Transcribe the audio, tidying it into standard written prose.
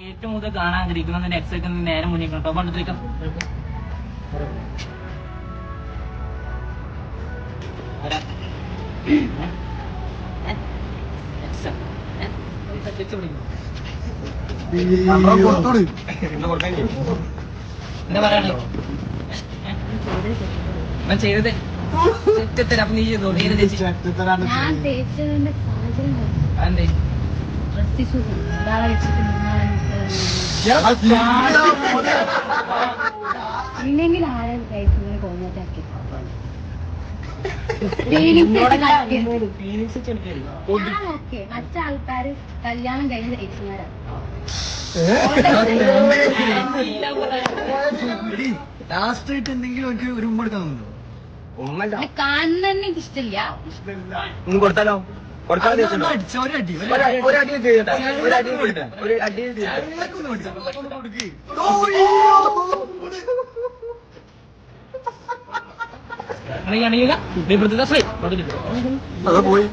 ഏറ്റവും കൂടുതൽ കാണാൻ ആഗ്രഹിക്കുന്ന നെക്സ്റ്റ് നേരെ മുന്നിൽ കേട്ടോ പണ്ടത്തേക്കാം എന്താ പറയണേ ചെയ്തത് അപ്പൊ നീ ചെയ്തോ നേരെ എന്തേ ഇല്ലെങ്കിൽ ആരും കഴിക്കുന്നതിന് കോഞ്ഞാറ്റാക്കി മറ്റാൾക്കാര് കല്യാണം കഴിഞ്ഞ ചേച്ചിമാരാണ് ലാസ്റ്റ് ആയിട്ട് എന്തെങ്കിലും ഒരു ഉമ്മ എടുക്കാൻ കാണുന്ന തന്നെ എനിക്ക് ഇഷ്ടമില്ല. കൊടുത്താലോ ഒരടി പോയി